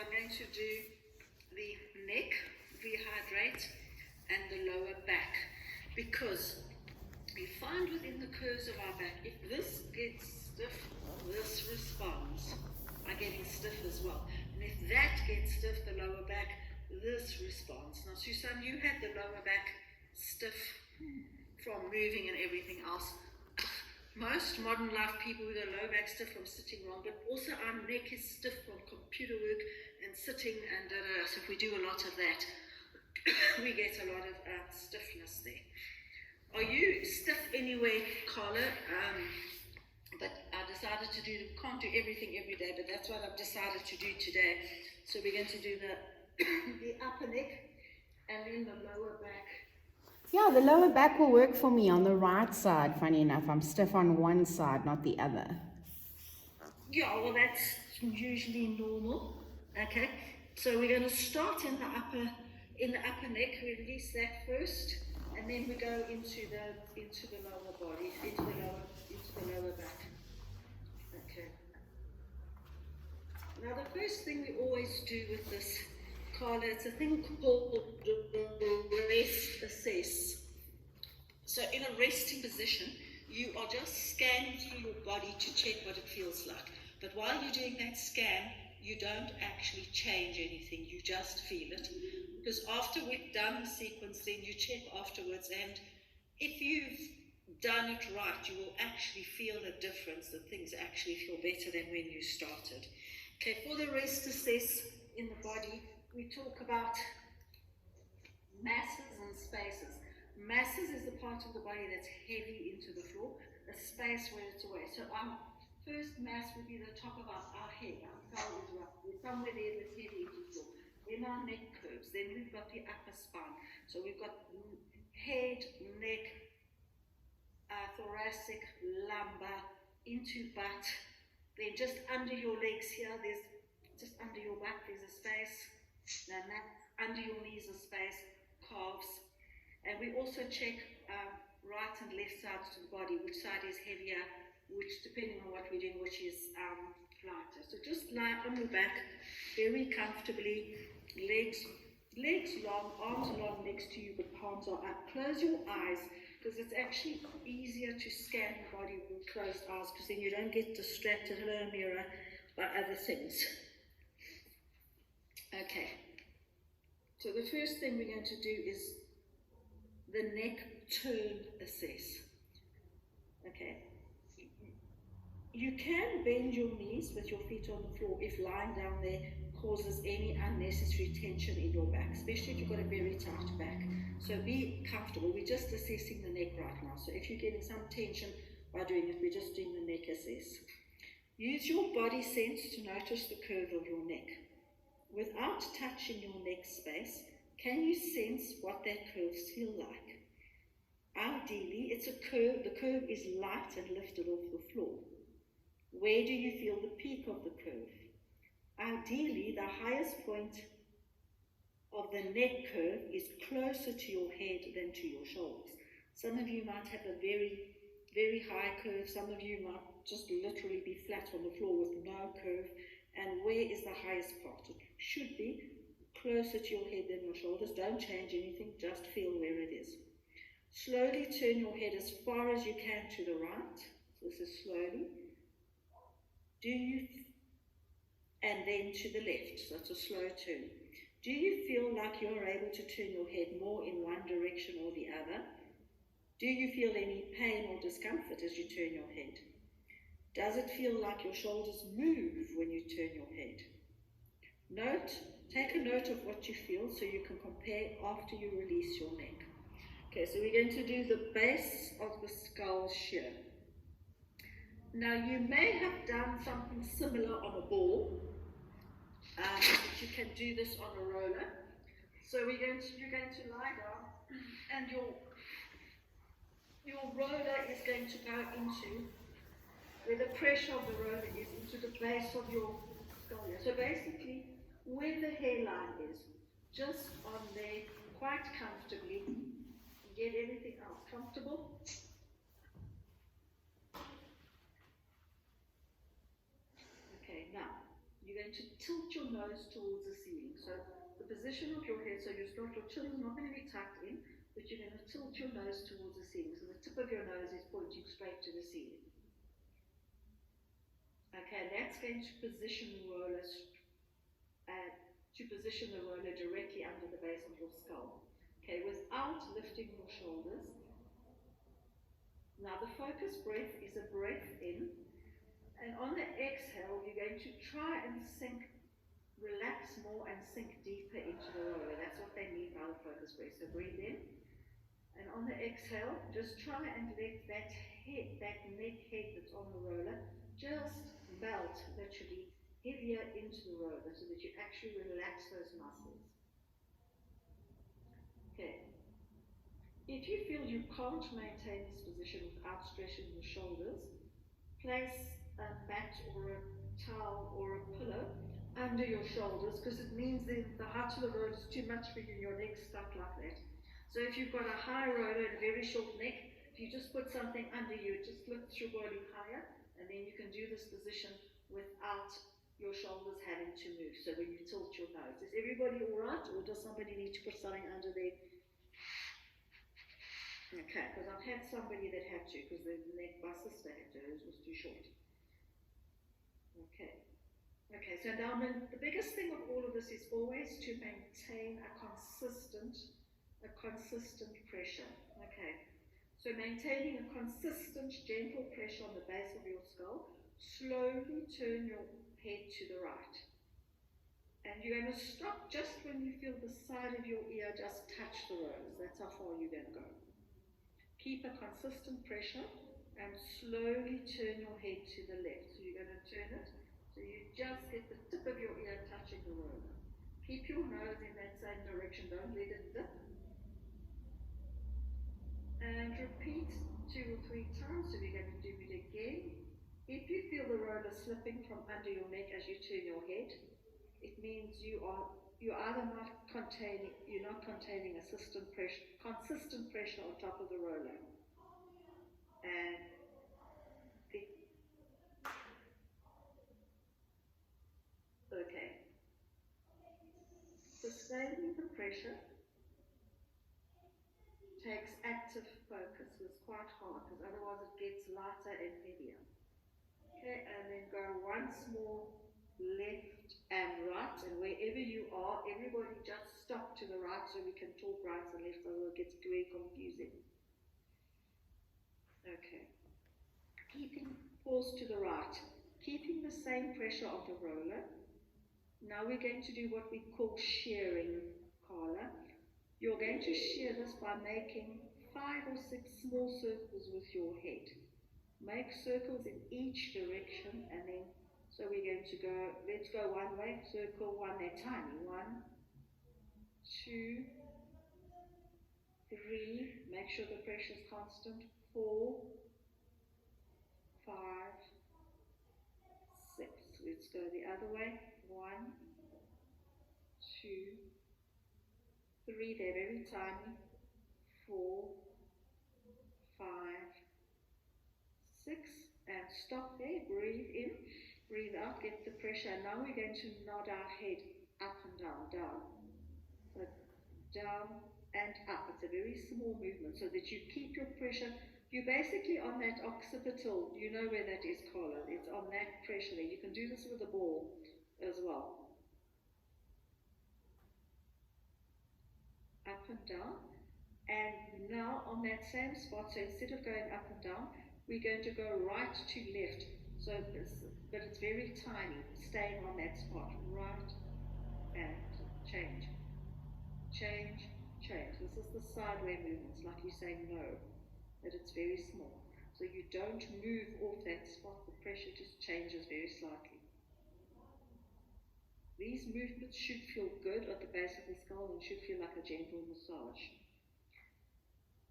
I'm going to do the neck, rehydrate, and the lower back, because we find within the curves of our back, if this gets stiff, this responds by getting stiff as well. And if that gets stiff, the lower back, this responds. Now, Susan, you had the lower back stiff from moving and everything else. Most modern life people with a low back stiff from sitting wrong, but also our neck is stiff from computer work and sitting and so if we do a lot of that, we get a lot of stiffness there. Are you stiff anyway, Carla? But I decided to do, can't do everything every day, but that's what I've decided to do today. So we're going to do the upper neck and then the lower back. Yeah, the lower back will work for me on the right side, funny enough. I'm stiff on one side, not the other. Yeah, well, that's usually normal. Okay, so we're going to start in the upper neck. We release that first, and then we go into the lower body, into the lower back. Okay. Now, the first thing we always do with this, Carla, it's a thing called rest assess. So in a resting position, you are just scanning through your body to check what it feels like. But while you're doing that scan, you don't actually change anything, you just feel it. Because after we've done the sequence, then you check afterwards, and if you've done it right, you will actually feel the difference, that things actually feel better than when you started. Okay, for the rest assess in the body, we talk about masses and spaces. Masses is the part of the body that's heavy into the floor, a space where it's away. So our first mass would be the top of our head. Our skull is right. We're somewhere there that's heavy into the floor. Then our neck curves. Then we've got the upper spine. So we've got head, neck, thoracic, lumbar, into butt. Then just under your legs here, there's just under your back, there's a space. Then that, under your knees a space, calves. And we also check right and left sides to the body, which side is heavier, which, depending on what we're doing, which is lighter. So just lie on your back, very comfortably, legs long, arms long next to you, but palms are up. Close your eyes, because it's actually easier to scan the body with closed eyes, because then you don't get distracted, hello mirror, by other things. Okay, so the first thing we're going to do is the neck turn assess. Okay, you can bend your knees with your feet on the floor if lying down there causes any unnecessary tension in your back, especially if you've got a very tight back. So be comfortable. We're just assessing the neck right now. So if you're getting some tension by doing it, we're just doing the neck assess. Use your body sense to notice the curve of your neck. Without touching your neck space, can you sense what that curves feel like? Ideally, it's a curve. The curve is light and lifted off the floor. Where do you feel the peak of the curve? Ideally, the highest point of the neck curve is closer to your head than to your shoulders. Some of you might have a very, very high curve. Some of you might just literally be flat on the floor with no curve. And where is the highest part? It should be closer to your head than your shoulders. Don't change anything, just feel where it is. Slowly turn your head as far as you can to the right. So this is slowly. And then to the left, so it's a slow turn. Do you feel like you're able to turn your head more in one direction or the other? Do you feel any pain or discomfort as you turn your head? Does it feel like your shoulders move when you turn your head? Take a note of what you feel so you can compare after you release your neck. Okay, so we're going to do the base of the skull shear. Now you may have done something similar on a ball, but you can do this on a roller. So you're going to lie down, and your roller is going to go into where the pressure of the roller is, into the base of your skull. So basically, where the hairline is, just on there, quite comfortably. Get everything else comfortable. Okay, now you're going to tilt your nose towards the ceiling. So the position of your head, so your chin is not going to be tucked in, but you're going to tilt your nose towards the ceiling. So the tip of your nose is pointing straight to the ceiling. Okay, that's going to position the roller directly under the base of your skull. Okay, without lifting your shoulders. Now the focus breath is a breath in, and on the exhale, you're going to try and relax more and sink deeper into the roller. That's what they mean by the focus breath. So breathe in, and on the exhale, just try and let that neck head that's on the roller, just melt literally heavier into the roller so that you actually relax those muscles. Okay. If you feel you can't maintain this position without stretching your shoulders, place a mat or a towel or a pillow under your shoulders, because it means that the height of the roller is too much for you and your neck's stuck like that. So if you've got a high roller and a very short neck, if you just put something under you, it just lifts your body higher, and then you can do this position without your shoulders having to move. So when you tilt your nose, is everybody all right, or does somebody need to put something under there? Okay, because I've had somebody that had to, because my sister had to, hers was too short. Okay. Okay, so now the biggest thing of all of this is always to maintain a consistent pressure. Okay, so maintaining a consistent, gentle pressure on the base of your skull. Slowly turn your head to the right. And you're going to stop just when you feel the side of your ear just touch the rose. That's how far you're going to go. Keep a consistent pressure and slowly turn your head to the left. So you're going to turn it so you just get the tip of your ear touching the roller. Keep your nose in that same direction, don't let it dip. And repeat 2 or 3 times, so we're going to do it again. If you feel the roller slipping from under your neck as you turn your head, it means you're not containing consistent pressure on top of the roller. And okay. Sustaining the pressure takes active focus. It's quite hard because otherwise it gets lighter and heavier. Okay, and then go once more left and right, and wherever you are, everybody just stop to the right so we can talk right and left, otherwise it gets very confusing. Okay. Pause to the right. Keeping the same pressure on the roller. Now we're going to do what we call shearing, Carla. You're going to shear this by making 5 or 6 small circles with your head. Make circles in each direction, and then, so we're going to go, let's go one way, circle one, they're tiny. 1, 2, 3, make sure the pressure is constant. 4, 5, 6. Let's go the other way. 1, 2, 3, they're very tiny. 4, 5, 6, and stop there. Breathe in, breathe out, get the pressure. And now we're going to nod our head up and down, down. So down and up. It's a very small movement so that you keep your pressure. You're basically on that occipital. You know where that is, Carla. It's on that pressure there. You can do this with a ball as well. Up and down. And now on that same spot, so instead of going up and down, we're going to go right to left. So but it's very tiny, staying on that spot. Right and change. Change, change. This is the sideway movements, like you say no, but it's very small. So you don't move off that spot, the pressure just changes very slightly. These movements should feel good at the base of the skull and should feel like a gentle massage.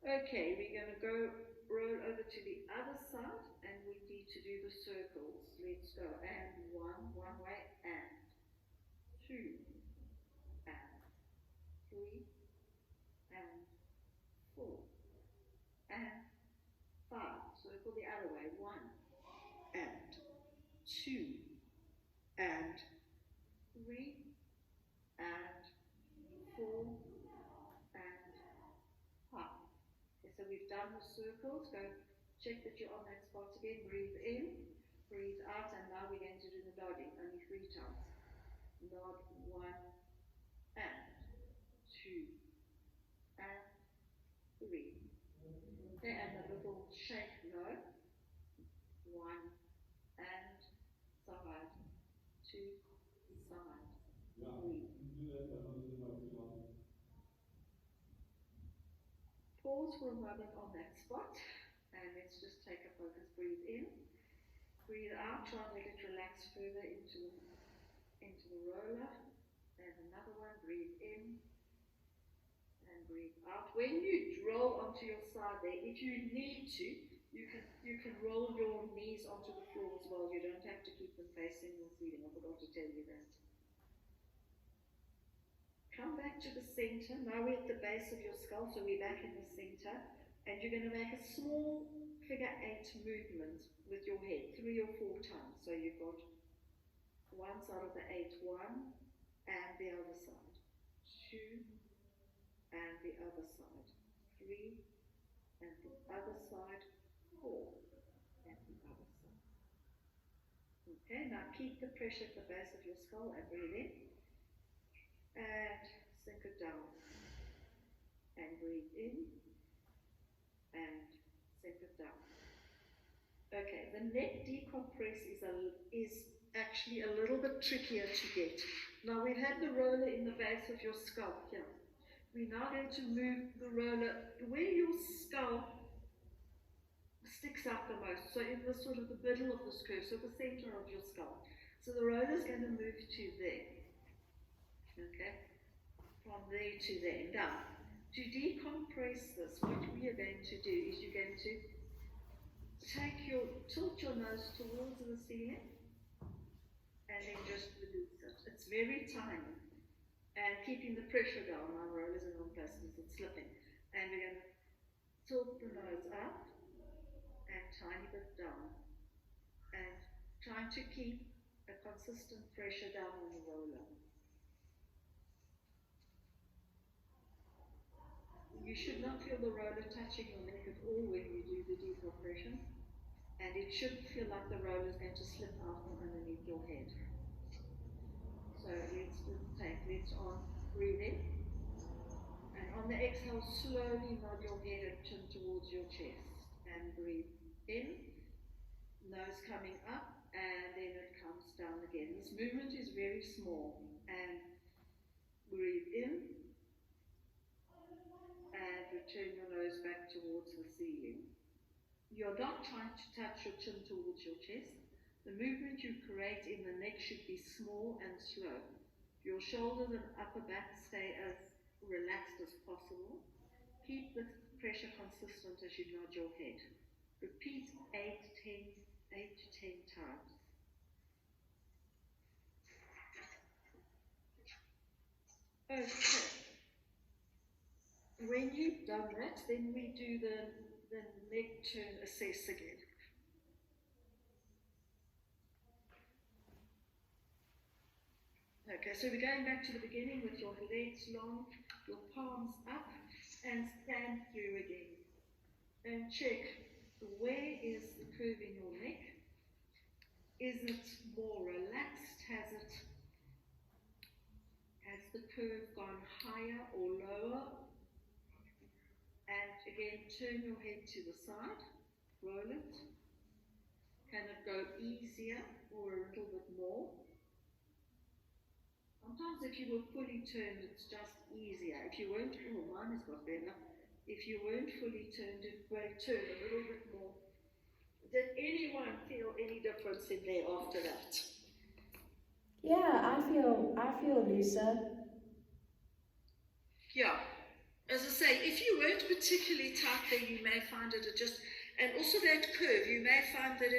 Okay, we're going to go roll over to the other side, and we need to do the circles. Let's go. And 1 way, and 2, and 3, and 4, and 5. Circle the other way. 1, and 2, and 3, 3 and 4 and 5. Okay, so we've done the circles. Go check that you're on that spot again. Breathe in, breathe out, and now we're going to do the nodding only 3 times. Nod 1 and 2 and 3. Okay, and a little shake nod. 1 and side, 2 side, 3. Pause for a moment on that spot, and let's just take a focus. Breathe in, breathe out. Try and let it relax further into the roller. And another one. Breathe in and breathe out. When you roll onto your side there, if you need to, you can roll your knees onto the floor as well. You don't have to keep them facing the ceiling. I forgot to tell you that. Come back to the center. Now we're at the base of your skull, so we're back in the center. And you're going to make a small figure 8 movement with your head 3 or 4 times. So you've got one side of the 8, 1, and the other side, 2, and the other side, 3, and the other side, 4, and the other side. Okay, now keep the pressure at the base of your skull and breathe in. And sink it down. And breathe in. And sink it down. Okay, the neck decompress is actually a little bit trickier to get. Now we've had the roller in the base of your skull here. We're now going to move the roller where your skull sticks out the most. So in the sort of the middle of this curve, so the center of your skull. So the roller is going to move to there. Okay, from there to there. Now, to decompress this, what we are going to do is you're going to tilt your nose towards the ceiling and then just release it. It's very tiny. And keeping the pressure down, our rollers are on place because it's slipping. And we're going to tilt the nose up and tiny bit down. And trying to keep a consistent pressure down on the roller. You should not feel the roller touching your neck at all when you do the decompression, and it should feel like the roller is going to slip out from underneath your head. So let's breathe in, and on the exhale, slowly nod your head and chin towards your chest, and breathe in, nose coming up, and then it comes down again. This movement is very small, and breathe in, and return your nose back towards the ceiling. You're not trying to touch your chin towards your chest. The movement you create in the neck should be small and slow. Your shoulders and upper back stay as relaxed as possible. Keep the pressure consistent as you nod your head. Repeat 8 to 10 times. Okay. When you've done that, then we do the neck turn assess again. Okay, so we're going back to the beginning with your legs long, your palms up, and stand through again. And check, where is the curve in your neck? Is it more relaxed? Has the curve gone higher or lower? And again, turn your head to the side, roll it. Can it go easier or a little bit more? Sometimes if you were fully turned, it's just easier. If you weren't, mine has got better. If you weren't fully turned, it may turn a little bit more. Did anyone feel any difference in there after that? Yeah, I feel looser. Yeah. As I say, if you weren't particularly tight there, you may find it and also that curve, you may find that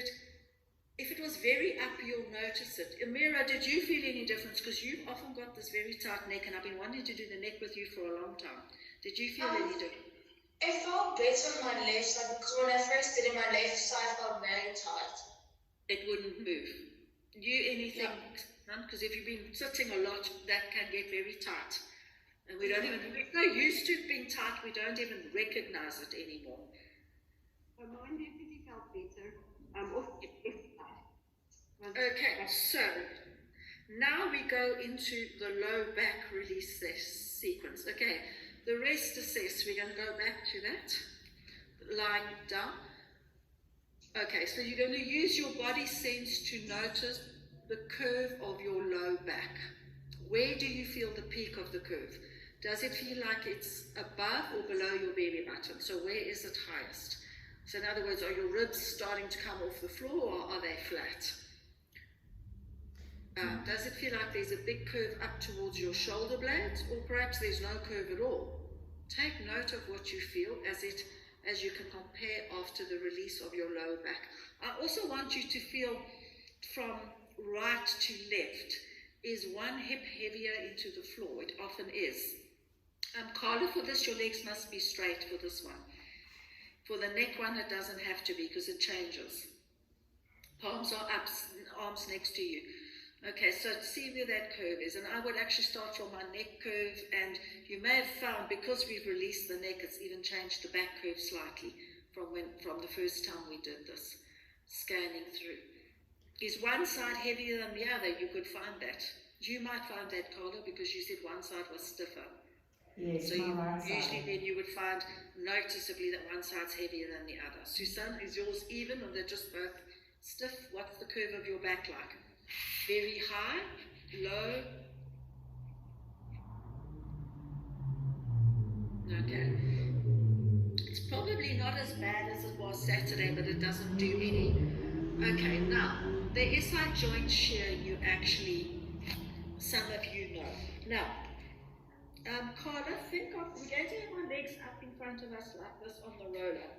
if it was very up, you'll notice it. Amira, did you feel any difference? Because you've often got this very tight neck, and I've been wanting to do the neck with you for a long time. Did you feel any difference? It felt better on my left side because when I first did it, my left side felt very tight. It wouldn't move. You anything? Yeah. Because if you've been sitting a lot, that can get very tight. And we don't even, we're so used to it being tight, we don't even recognize it anymore. Mine definitely felt better. Okay, so now we go into the low back release sequence. Okay, the rest assess, we're going to go back to that, lying down. Okay, so you're going to use your body sense to notice the curve of your low back. Where do you feel the peak of the curve? Does it feel like it's above or below your belly button? So where is it highest? So in other words, are your ribs starting to come off the floor or are they flat? Does it feel like there's a big curve up towards your shoulder blades, or perhaps there's no curve at all? Take note of what you feel as you can compare after the release of your lower back. I also want you to feel from right to left. Is one hip heavier into the floor? It often is. Carla, for this, your legs must be straight for this one. For the neck one, it doesn't have to be because it changes. Palms are up, arms next to you. Okay, so see where that curve is, and I would actually start from my neck curve, and you may have found because we've released the neck, it's even changed the back curve slightly from the first time we did this, scanning through. Is one side heavier than the other? You could find that. You might find that, Carla, because you said one side was stiffer. Yes, so my right usually side. then you would find noticeably that one side's heavier than the other. Susan, is yours even or they're just both stiff? What's the curve of your back like? Very high, low. Okay. It's probably not as bad as it was Saturday, but it doesn't do any. Okay, now, the SI joint shear, you actually, some of you know. Now, Carla, think of, we're going to have our legs up in front of us like this on the roller.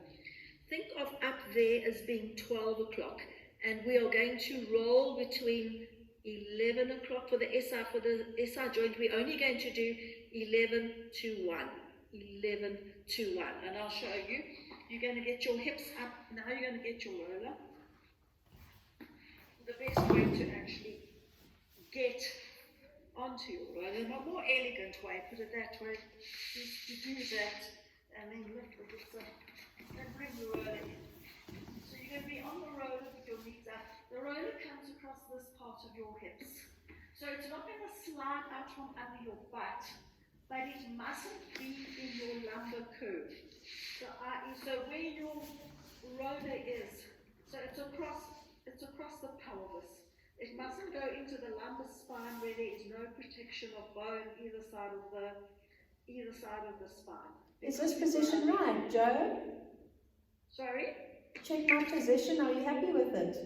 Think of up there as being 12 o'clock, and we are going to roll between 11 o'clock for the SI joint. We're only going to do 11 to 1. 11 to 1. And I'll show you. You're going to get your hips up. Now you're going to get your roller. The best way to actually get onto your roller, a more elegant way, put it that way, is to do that and then lift the hips up and bring the roller in. So you're going to be on the roller with your knees up. The roller comes across this part of your hips. So it's not going to slide out from under your butt, but it mustn't be in your lumbar curve. So where your roller is, so it's across the pelvis. It mustn't go into the lumbar spine where there is no protection of bone either side of the spine. Is this position right, Joe? Sorry? Check my position. Are you happy with it?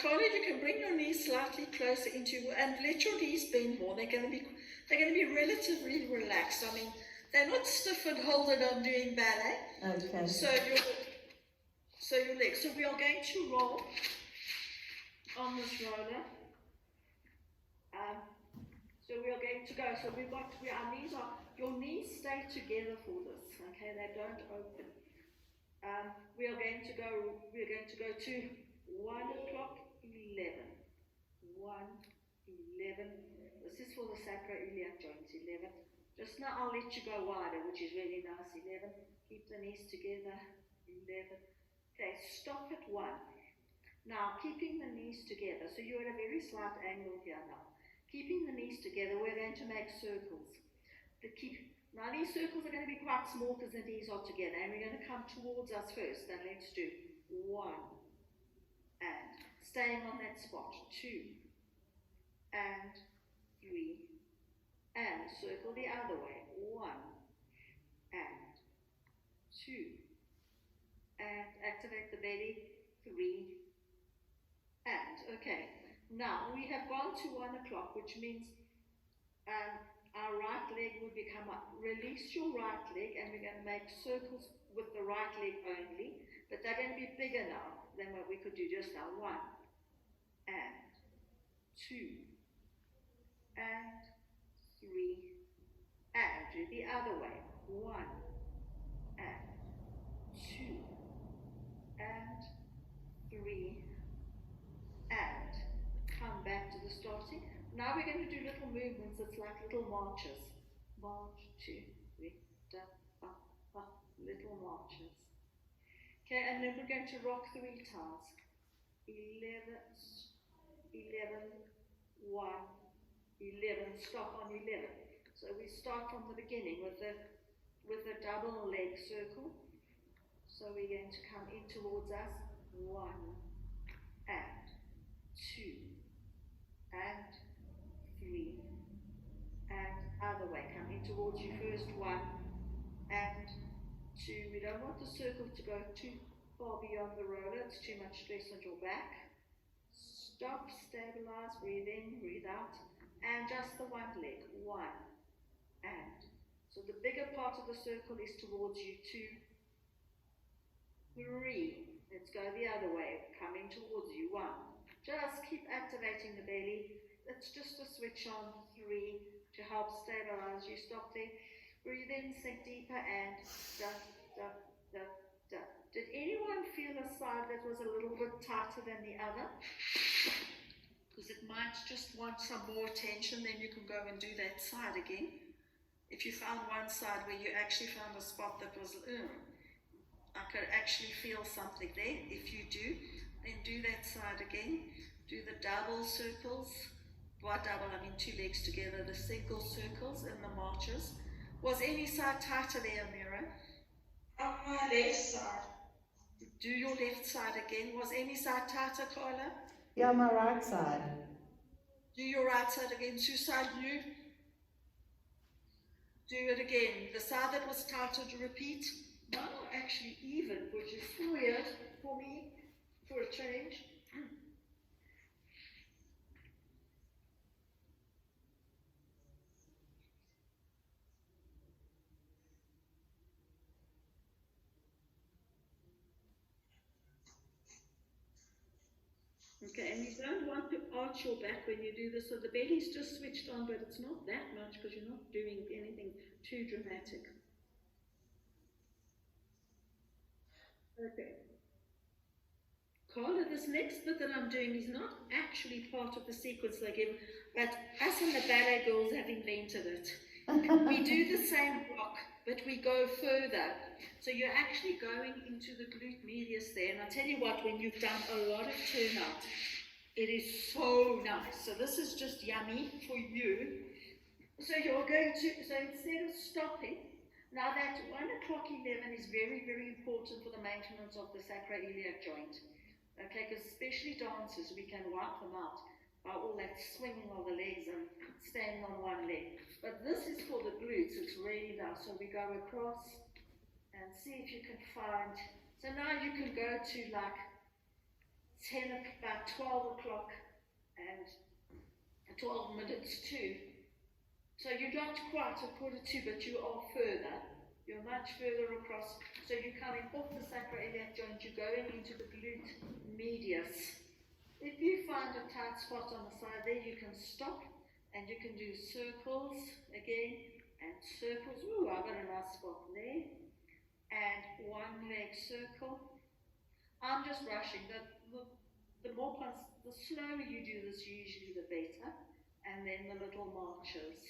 Carla, you can bring your knees slightly closer into and let your knees bend more. They're going to be relatively relaxed. I mean, they're not stiff and holding on doing ballet. Okay. So your legs. So we are going to roll on this roller. So we are going to go. So our knees are. Your knees stay together for this. Okay, they don't open. We are going to go to 1 o'clock, 11. 1, 11. This is for the sacroiliac joints, 11. Just now I'll let you go wider, which is really nice, 11. Keep the knees together, 11. Okay, stop at 1. Now, keeping the knees together, so you're at a very slight angle here now. Keeping the knees together, we're going to make circles. Now these circles are going to be quite small because the knees are together, and we're going to come towards us first. Now let's do 1, and staying on that spot, 2, and 3, and circle the other way, 1, and 2, and activate the belly, 3, and, okay. Now we have gone to 1 o'clock, which means our right leg will become up. Release your right leg, and we're going to make circles with the right leg only, but they're going to be bigger now than what we could do just now. 1, and 2, and 3, and do the other way. 1, and 2, and 3, and back to the starting. Now we're going to do little movements. It's like little marches. March, 2, 3, da, ba, ba, little marches. Okay, and then we're going to rock 3 times. 11, 11, 1, 11, stop on 11. So we start from the beginning with the double leg circle. So we're going to come in towards us. 1 and 2 and 3 and other way. Come in towards you first. 1 and 2. We don't want the circle to go too far beyond the roller. It's too much stress on your back. Stop, stabilize, breathe in, breathe out, and just the one leg. 1 and. So the bigger part of the circle is towards you. 2, 3. Let's go the other way, coming towards you. 1. Just keep activating the belly. It's just a switch on. 3 to help stabilize you. Stop there. Breathe in, sink deeper, and da, da, da, da. Did anyone feel a side that was a little bit tighter than the other? Because it might just want some more attention, then you can go and do that side again. If you found one side where you actually found a spot that was, I could actually feel something there. If you do, then do that side again. Do the double circles. By double, I mean 2 legs together, the single circles and the marches. Was any side tighter there, Amira? On my left side. Do your left side again. Was any side tighter, Carla? Yeah, my right side. Do your right side again. Suicide, you? Do it again. The side that was tighter, to repeat. Mine are actually even, which is weird for me, for a change. Okay, and you don't want to arch your back when you do this, so the belly's just switched on, but it's not that much because you're not doing anything too dramatic. Okay. Carla, this next bit that I'm doing is not actually part of the sequence they give, but us and the ballet girls have invented it. We do the same rock, but we go further. So you're actually going into the glute medius there, and I tell you what, when you've done a lot of turnout, it is so nice. So this is just yummy for you. So you're going to, so instead of stopping, now that 1:11 is very, very important for the maintenance of the sacroiliac joint. Okay, because especially dancers, we can wipe them out by all that swinging of the legs and standing on one leg. But this is for the glutes, it's really nice. So we go across and see if you can find, so now you can go to like 12 o'clock and 12 minutes too. So you're not quite a 1:45, but you are further. You're much further across. So you're coming off the sacroiliac joint, you're going into the glute medius. If you find a tight spot on the side there, you can stop and you can do circles again and circles. Ooh, I've got a nice spot there. And 1 leg circle. I'm just rushing. The slower you do this, usually the better. And then the little marches.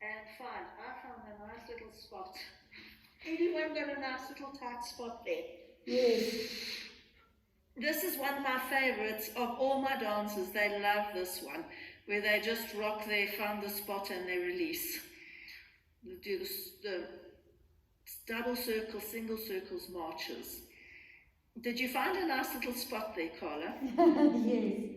And fine, I found a nice little spot. Anyone got a nice little tight spot there? Yes. This is one of my favorites of all my dancers. They love this one, where they just rock there, find the spot and they release. They do the double circles, single circles, marches. Did you find a nice little spot there, Carla? Yes.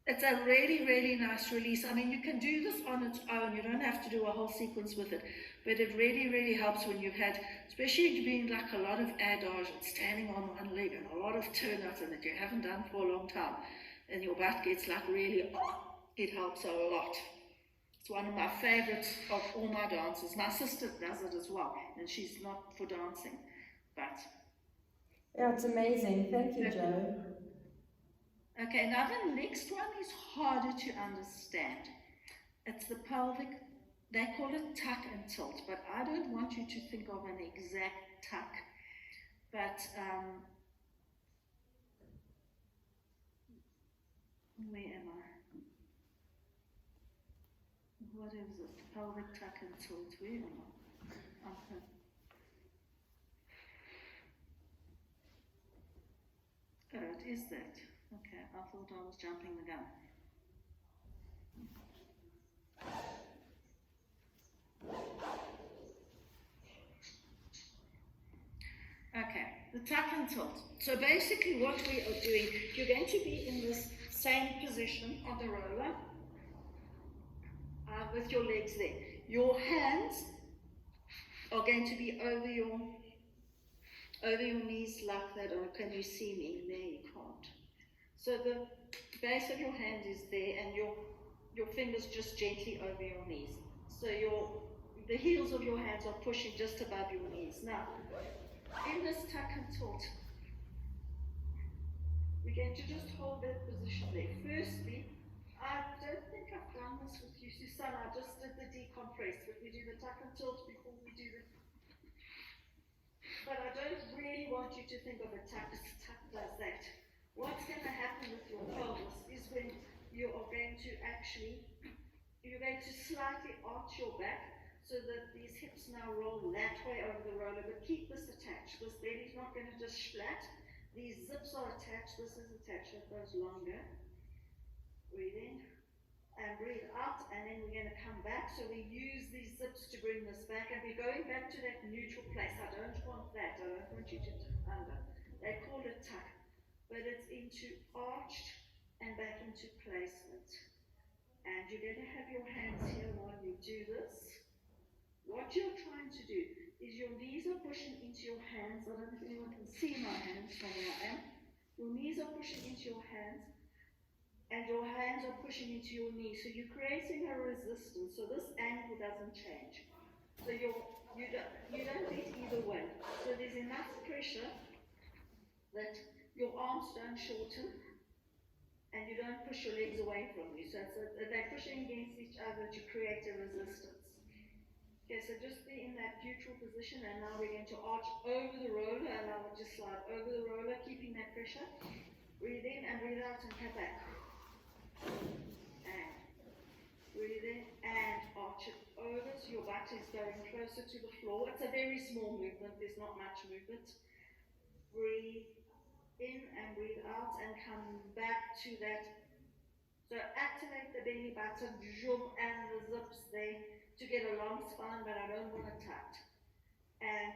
It's a really, really nice release. I mean, you can do this on its own. You don't have to do a whole sequence with it. But it really, really helps when you've had, especially doing like a lot of adage and standing on one leg and a lot of turnout and that you haven't done for a long time. And your butt gets like really, it helps a lot. It's one of my favorites of all my dances. My sister does it as well. And she's not for dancing. But Yeah, it's amazing. Thank you, Joe. okay, now the next one is harder to understand. It's the pelvic, they call it tuck and tilt, but I don't want you to think of an exact tuck. But Where am I? What is it? Pelvic tuck and tilt. Where am I? Okay. Oh, it is that. Okay, I thought I was jumping the gun. Okay, the tuck and tilt. So basically what we are doing, you're going to be in this same position on the roller with your legs there. Your hands are going to be over your knees like that. Or can you see me? There you can't. So the base of your hand is there and your fingers just gently over your knees. So the heels of your hands are pushing just above your knees. Now, in this tuck and tilt, we're going to just hold that position there. Firstly, I don't think I've done this with you, Susanna. I just did the decompress, but we do the tuck and tilt before we do the. But I don't really want you to think of a tuck, because the tuck does that. What's going to happen with your pelvis is when you are going to you're going to slightly arch your back so that these hips now roll that way over the roller, but keep this attached. This belly's not going to just flat. These zips are attached, this is attached, that goes longer. Breathe in and breathe out, and then we're going to come back. So we use these zips to bring this back, and we're going back to that neutral place. I don't want that, I don't want you to tuck under. They call it tuck, but it's into arched and back into placement. And you're going to have your hands here while you do this. What you're trying to do is your knees are pushing into your hands. I don't know if anyone can see my hands from where I am. Your knees are pushing into your hands, and your hands are pushing into your knees. So you're creating a resistance. So this angle doesn't change. So you don't get either way. So there's enough pressure that your arms don't shorten, and you don't push your legs away from you. So they're pushing against each other to create a resistance. Okay, so just be in that neutral position, and now we're going to arch over the roller, and I will just slide over the roller, keeping that pressure. Breathe in and breathe out and come back. And breathe in and arch it over so your butt is going closer to the floor. It's a very small movement, there's not much movement. Breathe in and breathe out and come back to that. So activate the belly button, zoom, and the zips there to get a long spine, but I don't want it tucked. And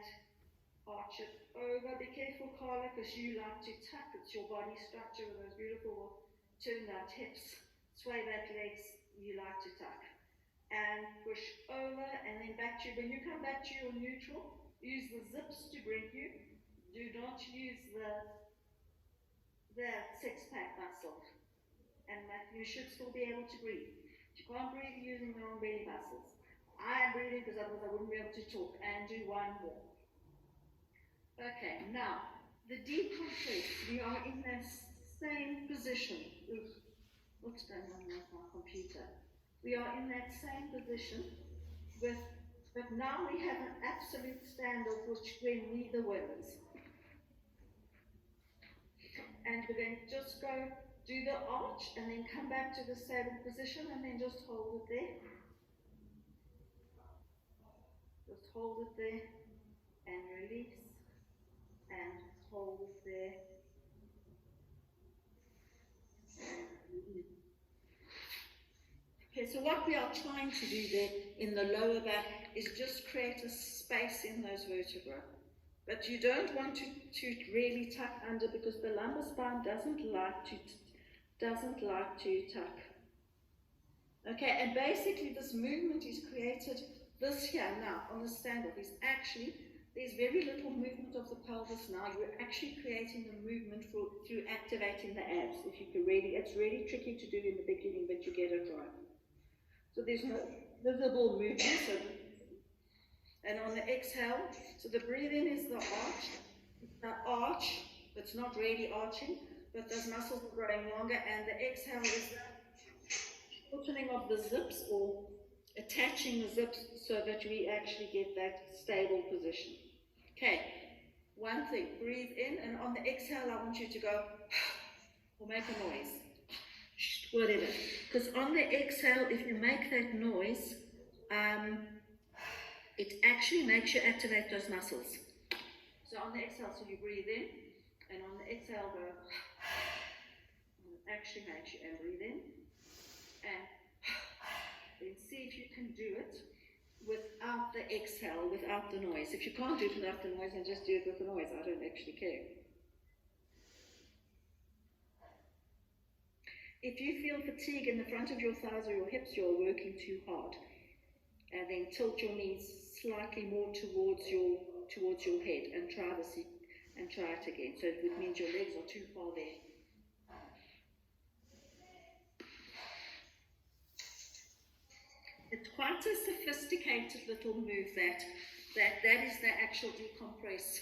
arch it over. Be careful, Carla, because you like to tuck. It's your body structure with those beautiful turned out hips. Sway back legs, you like to tuck. And push over, and then back to, when you come back to your neutral, use the zips to bring you. Do not use the six-pack muscle. And you should still be able to breathe. You can't breathe using your own belly muscles. I am breathing because otherwise I wouldn't be able to talk. And do one more. Okay, now, the decompress. We are in that same position. Oof, what's going on with my computer? We are in that same position but now we have an absolute standoff where neither wins. And we're going to just go do the arch and then come back to the stable position and then just hold it there. Just hold it there and release and hold it there. Okay, so what we are trying to do there in the lower back is just create a space in those vertebrae. But you don't want to really tuck under because the lumbar spine doesn't like to tuck. Okay, and basically this movement is created, this here now on the standoff is actually, there's very little movement of the pelvis now. You're actually creating the movement through activating the abs. If you can really, it's really tricky to do in the beginning, but you get it right. So there's no visible movement. So, and on the exhale, so the breathe in is the arch. The arch, it's not really arching, but those muscles are growing longer, and the exhale is the shortening of the zips or attaching the zips so that we actually get that stable position. Okay, one thing, breathe in, and on the exhale I want you to go or make a noise. whatever. Because on the exhale, if you make that noise, it actually makes you activate those muscles. So on the exhale, so you breathe in, and on the exhale go, and it actually makes you, and breathe in, and then see if you can do it without the exhale, without the noise. If you can't do it without the noise, then just do it with the noise. I don't actually care. If you feel fatigue in the front of your thighs or your hips, you're working too hard. And then tilt your knees slightly more towards your head and try it again. So it means your legs are too far there. It's quite a sophisticated little move that is the actual decompress.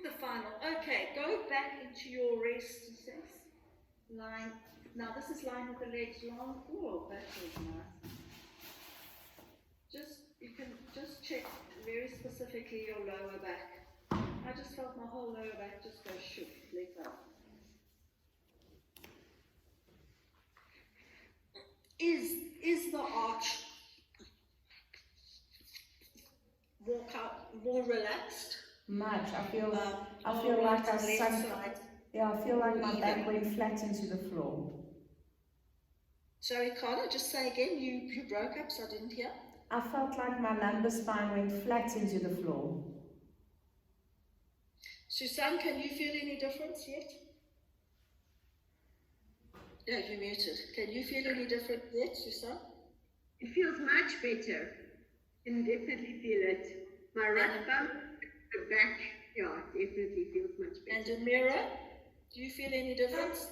The final. Okay, go back into your rest line. Now this is lying with the legs long. Oh, that feels nice. You can just check very specifically your lower back. I just felt my whole lower back just go shook, let go. Is the arch more relaxed? Much. I feel More like right I to left sunk. side. Yeah, I feel like my Either. back went flat into the floor. Sorry, Carla, just say again. You broke up, so I didn't hear. I felt like my lumbar spine went flat into the floor. Susan, can you feel any difference yet? Yeah, you muted. Can you feel any difference yet, Susan? It feels much better. Can definitely feel it. My right bum, the back, yeah, definitely feels much better. And Amira, do you feel any difference?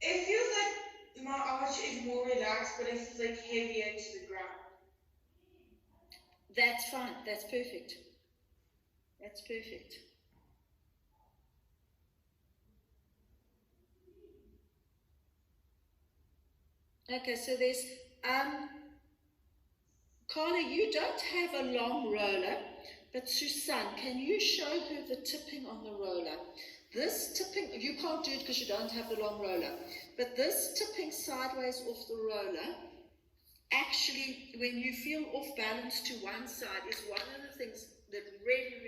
It feels like my arch is more relaxed, but it feels like heavier to the ground. That's fine. That's perfect. That's perfect. Okay, so there's Carla, you don't have a long roller, but Susan, can you show her the tipping on the roller? This tipping, you can't do it because you don't have the long roller, but this tipping sideways off the roller, actually, when you feel off balance to one side, is one of the things that really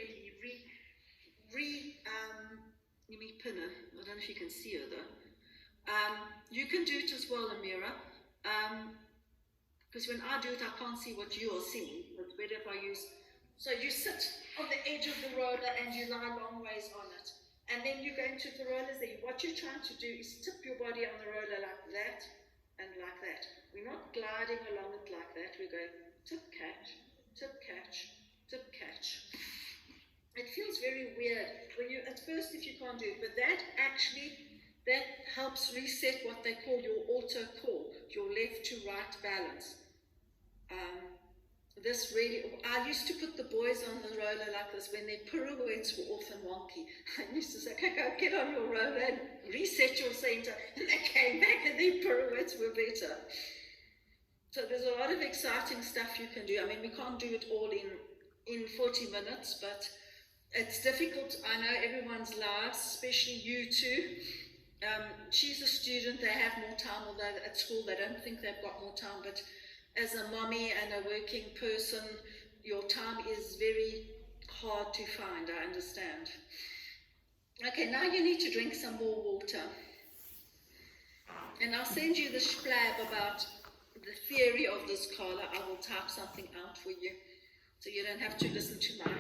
let me pin her. I don't know if you can see her though. You can do it as well, Amira. Because when I do it, I can't see what you are seeing. But better if I use. So you sit on the edge of the roller and you lie long ways on it. And then you go into the rollers there. What you're trying to do is tip your body on the roller like that and like that. We're not gliding along it like that. We're going tip, catch, tip, catch, tip, catch. It feels very weird when you, at first, if you can't do it, but that helps reset what they call your auto core, your left to right balance. This really, I used to put the boys on the roller like this when their pirouettes were off and wonky. I used to say, okay, go get on your roller and reset your center. And they came back and their pirouettes were better. So there's a lot of exciting stuff you can do. I mean, we can't do it all in 40 minutes, but it's difficult. I know everyone's lives, especially you two. She's a student, they have more time, although at school they don't think they've got more time, but as a mommy and a working person, your time is very hard to find, I understand. Okay, now you need to drink some more water. And I'll send you the splab about the theory of this, Carla. I will type something out for you, so you don't have to listen to my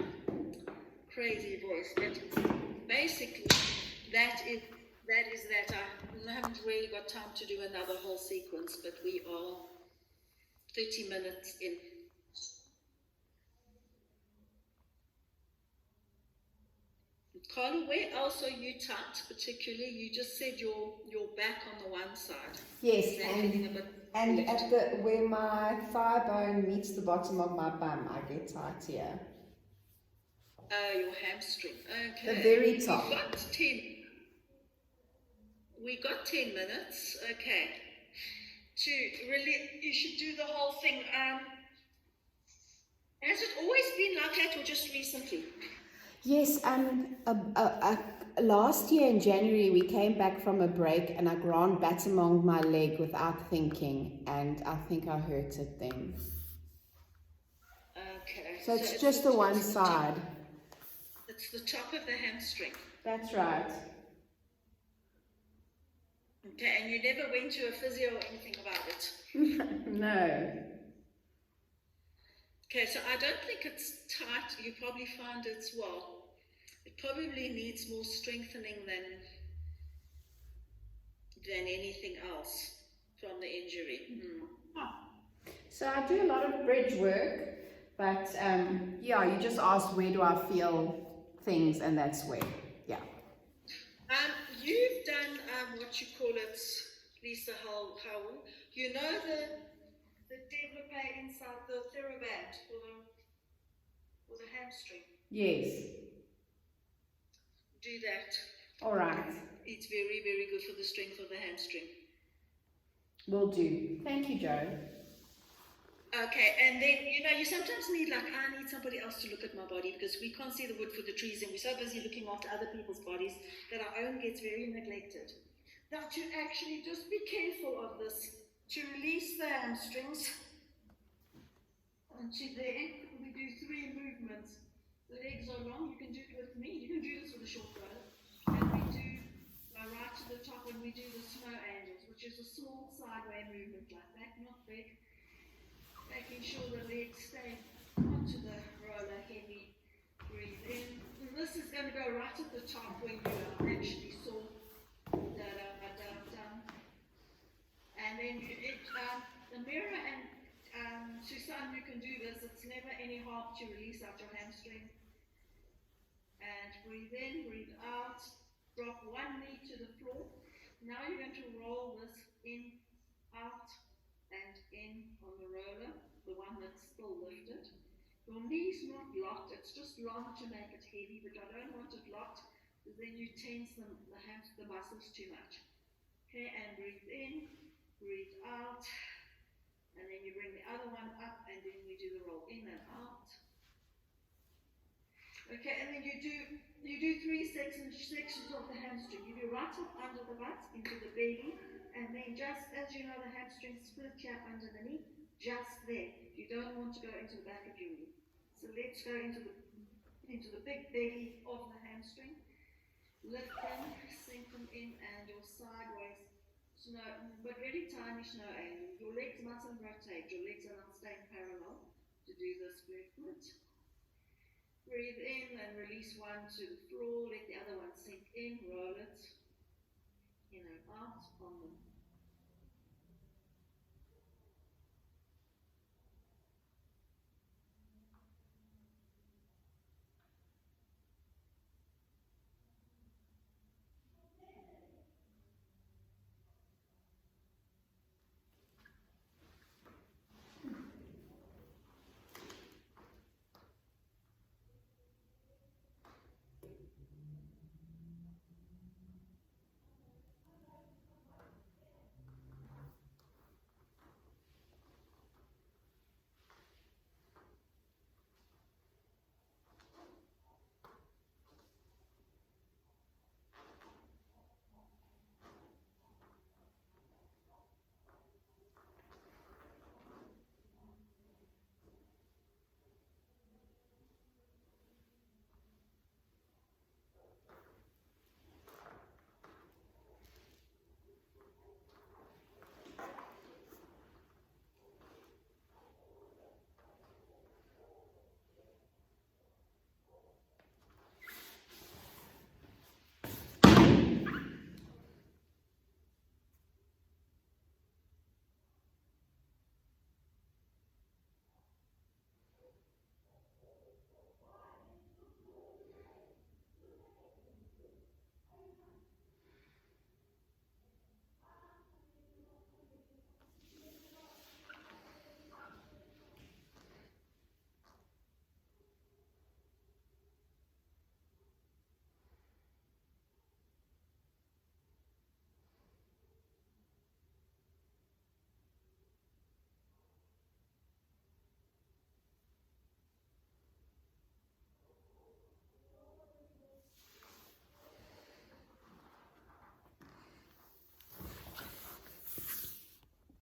crazy voice. But basically, that is that. I haven't really got time to do another whole sequence, but we are 30 minutes in. Carla, where else are you tight particularly? You just said your back on the one side. Yes, and at the where my thigh bone meets the bottom of my bum, I get tight here. Your hamstring. Okay. The very top. We got 10 minutes. Okay. You should do the whole thing. Has it always been like that or just recently? Yes, last year in January, we came back from a break and I grand battemonged my leg without thinking, and I think I hurt it then. Okay. So it's just the one side. It's the top of the hamstring. That's right. Okay, and you never went to a physio or anything about it? No. Okay, so I don't think it's tight. You probably find it's, well, it probably needs more strengthening than anything else from the injury. So I do a lot of bridge work, but yeah, you just asked where do I feel things, and that's where, yeah. You've done what you call it, Lisa Howell. You know the developer inside the theraband for the hamstring. Yes. Do that. All right. It's very, very good for the strength of the hamstring. Will do. Thank you, Joe. Okay, and then, you sometimes need, like, I need somebody else to look at my body because we can't see the wood for the trees and we're so busy looking after other people's bodies that our own gets very neglected. Now, to actually just be careful of this, to release the hamstrings, and to there, we do 3 movements. The legs are long, you can do it with me, you can do this with a short row, and we do right to the top when we do the snow angels, which is a small sideway movement like that, not big. Making sure the legs stay onto the roller heavy. Breathe in. And this is going to go right at the top when you actually saw da-da-da-da-da. And then the mirror and Susan, you can do this. It's never any harm to release out your hamstring. And breathe in, breathe out. Drop one knee to the floor. Now you're going to roll this in, out, and in on the roller, the one that's still lifted. Your knee's not locked, it's just long to make it heavy, but I don't want it locked because then you tense the muscles too much. Okay, and breathe in, breathe out, and then you bring the other one up, and then we do the roll in and out. Okay, and then you do 3 sections of the hamstring. You do right up under the butt, into the belly, and then just as you know the hamstring split here under the knee, just there. You don't want to go into the back of your knee. So let's go into the big belly of the hamstring. Lift them, sink them in, and your sideways snow, but really tiny snow angle. Your legs mustn't rotate. Your legs are not staying parallel to do this movement. Breathe in and release one to the floor. Let the other one sink in. Roll it in and out on the